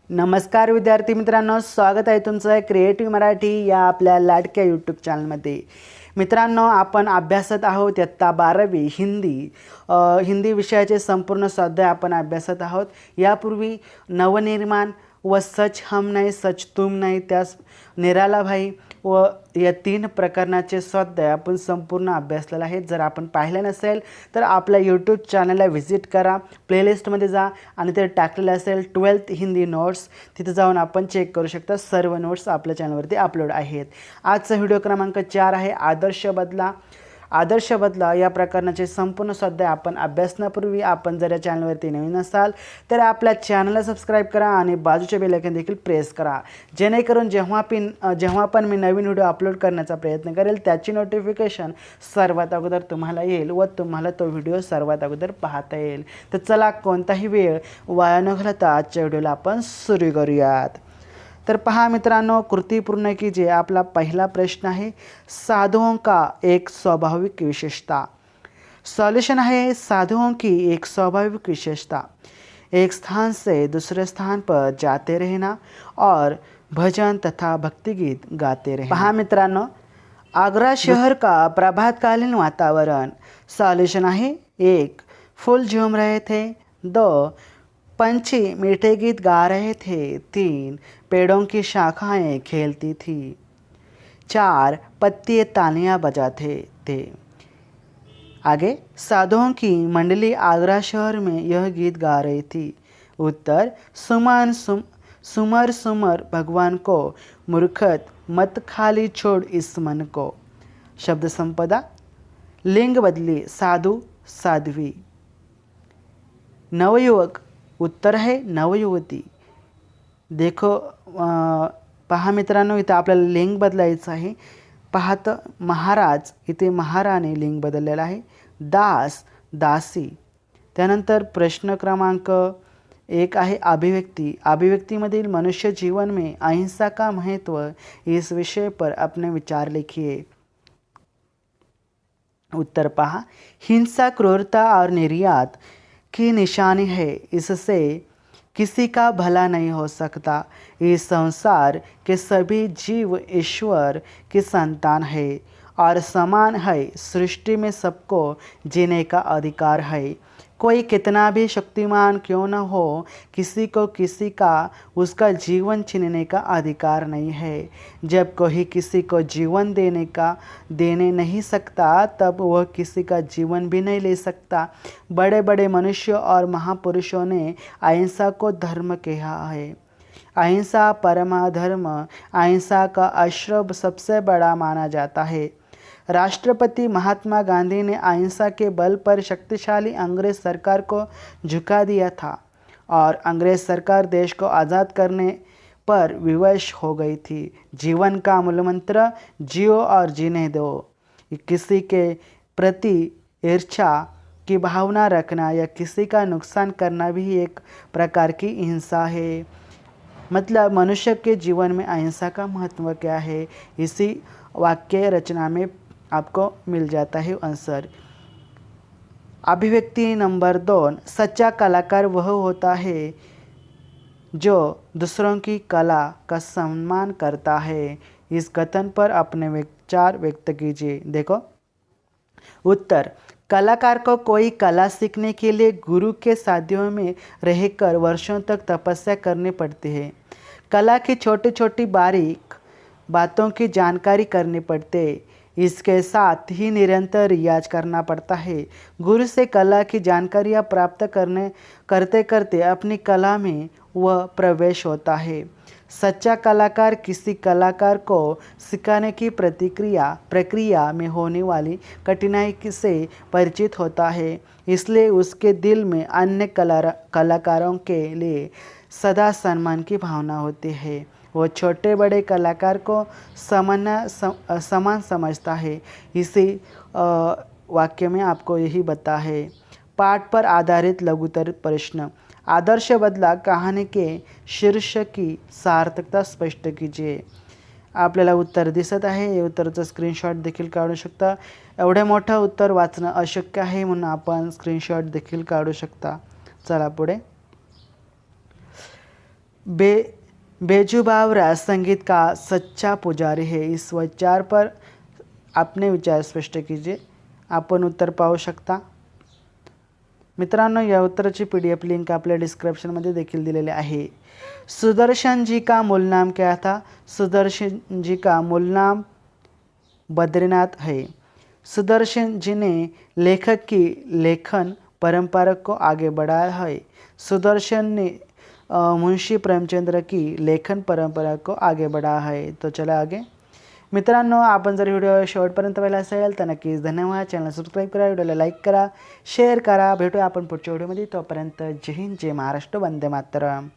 नमस्कार विद्यार्थी मित्रांनो, स्वागत आहे तुमचं क्रिएटिव्ह मराठी या आपल्या लाडक्या यूट्यूब चॅनलमध्ये। मित्रांनो, आपण अभ्यासत आहोत इयत्ता 12वी हिंदी विषयाचे संपूर्ण स्वाध्याय आपण अभ्यासत आहोत। यापूर्वी नवनिर्माण व सच हम नहीं सच तुम नहीं, त्यास निराला भाई व या 3 प्रकरणाचे स्वाध्याय आपण संपूर्ण अभ्यासलेला आहे। जर आपण पाहिले नसेल तर आपल्या यूट्यूब चॅनलला व्हिजिट करा, प्लेलिस्टमध्ये जा आणि ते टाकलेले असेल 12th हिंदी नोट्स, तिथे जाऊन आपण चेक करू शकता। सर्व नोट्स आपल्या चॅनलवरती अपलोड आहेत। आजचा व्हिडिओ क्रमांक 4 आहे आदर्श बदला या प्रकरणाचे संपूर्ण स्वाध्याय आपण अभ्यासण्यापूर्वी आपण जर या चॅनलवरती नवीन असाल तर आपल्या चॅनलला सबस्क्राइब करा आणि बाजूचे बेल आयकॉन देखील प्रेस करा, जेणेकरून जेव्हा पण मी नवीन व्हिडिओ अपलोड करण्याचा प्रयत्न करेल त्याची नोटिफिकेशन सर्वात अगोदर तुम्हाला येईल व तुम्हाला तो व्हिडिओ सर्वात अगोदर पाहता येईल। तर चला, कोणताही वेळ वाया न घालवता आजच्या व्हिडिओला आपण सुरू करूयात। तर पहा मित्रांनो, कृती पूर्ण कीजिए। आपला पहला प्रश्न है, साधुओं का एक स्वाभाविक विशेषता। सॉल्यूशन है, साधुओं की एक स्वाभाविक विशेषता एक स्थान से दूसरे स्थान पर जाते रहना और भजन तथा भक्तिगीत गाते रहना। पहा मित्रांनो, आगरा शहर का प्रभातकालीन वातावरण। सॉल्यूशन है, 1 फूल झूम रहे थे, 2 पंछी मीठे गीत गा रहे थे, 3 पेड़ों की शाखाएं खेलती थी, 4 पत्ते तालियां बजाते थे। आगे, साधुओं की मंडली आगरा शहर में यह गीत गा रही थी। उत्तर, सुमर सुमर भगवान को, मूर्खत मत खाली छोड़ इस मन को। शब्द संपदा, लिंग बदली साधु साध्वी। नवयुवक, उत्तर है नवयुवती। देखो पहा मित्रांनो, इथं आपल्याला लिंग बदलायचं आहे। पाहत महाराज, इथे महाराने लिंग बदललेलं आहे। दास दासी। त्यानंतर प्रश्न क्रमांक 1 आहे अभिव्यक्तिमधील मनुष्य जीवन में अहिंसा का महत्व, इस विषय पर अपने विचार लिखिए। उत्तर पहा, हिंसा क्रूरता और निर्यात की निशानी है, इससे किसी का भला नहीं हो सकता। इस संसार के सभी जीव ईश्वर की संतान है और समान है। सृष्टि में सबको जीने का अधिकार है। कोई कितना भी शक्तिमान क्यों न हो, किसी को किसी का उसका जीवन छीनने का अधिकार नहीं है। जब कोई किसी को जीवन देने नहीं सकता, तब वह किसी का जीवन भी नहीं ले सकता। बड़े बड़े मनुष्यों और महापुरुषों ने अहिंसा को धर्म कहा है। अहिंसा परमाधर्म, अहिंसा का आश्रय सबसे बड़ा माना जाता है। राष्ट्रपति महात्मा गांधी ने अहिंसा के बल पर शक्तिशाली अंग्रेज सरकार को झुका दिया था और अंग्रेज सरकार देश को आज़ाद करने पर विवश हो गई थी। जीवन का मूलमंत्र जियो और जीने दो। किसी के प्रति ईर्ष्या की भावना रखना या किसी का नुकसान करना भी एक प्रकार की हिंसा है। मतलब मनुष्य के जीवन में अहिंसा का महत्व क्या है, इसी वाक्य रचना में आपको मिल जाता है आंसर। अभिव्यक्ति नंबर 2, सच्चा कलाकार वह होता है जो दूसरों की कला का सम्मान करता है। इस कथन पर अपने विचार व्यक्त कीजिए। देखो, उत्तर, कलाकार को कोई कला सीखने के लिए गुरु के सानिध्य में रहकर वर्षों तक तपस्या करनी पड़ती है। कला की छोटी छोटी बारीक बातों की जानकारी करनी पड़ती है। इसके साथ ही निरंतर रियाज करना पड़ता है। गुरु से कला की जानकारियाँ प्राप्त करते करते अपनी कला में वह प्रवेश होता है। सच्चा कलाकार किसी कलाकार को सिखाने की प्रक्रिया में होने वाली कठिनाई से परिचित होता है, इसलिए उसके दिल में अन्य कलाकारों के लिए सदा सम्मान की भावना होती है। वो छोटे बड़े कलाकार को समान समझता है। इसी वाक्य में आपको यही बता है। पाठ पर आधारित लघुतर प्रश्न। आदर्श बदला कहाणी के शीर्षक की सार्थकता स्पष्ट कीजिए। आपल्याला उत्तर दिसत आहे, हे उत्तराचा स्क्रीनशॉट देखील काढू शकता। एवढे मोठं उत्तर वाचणं अशक्य आहे म्हणून आपण स्क्रीनशॉट देखील काढू शकता। चला पुढे। बे बेजू बावरा संगीत का सच्चा पुजारी है, इस विचार पर अपने विचार स्पष्ट कीजिए। आपण उत्तर पाहू शकता। मित्रांनो, या उत्तराची PDF लिंक आपल्या डिस्क्रिप्शनमध्ये देखील दिलेली आहे। सुदर्शन जी का मूल नाम क्या था? सुदर्शन जी का मूल नाम बद्रीनाथ है। सुदर्शन जी ने लेखक की लेखन परंपरा को आगे बढ़ाया है। सुदर्शन ने मुंशी प्रेमचंद्र की लेखन परंपरा को आगे बढ़ाया है। तो चला आगे। मित्रांनो, आपण जर व्हिडिओ शेवटपर्यंत पाहिला असेल तर नक्कीच धन्यवाद। चॅनल सबस्क्राईब करा, व्हिडिओला लाईक करा, शेअर करा। भेटूया आपण पुढच्या व्हिडिओमध्ये। तोपर्यंत जय हिंद, जय महाराष्ट्र, वंदे मातरम।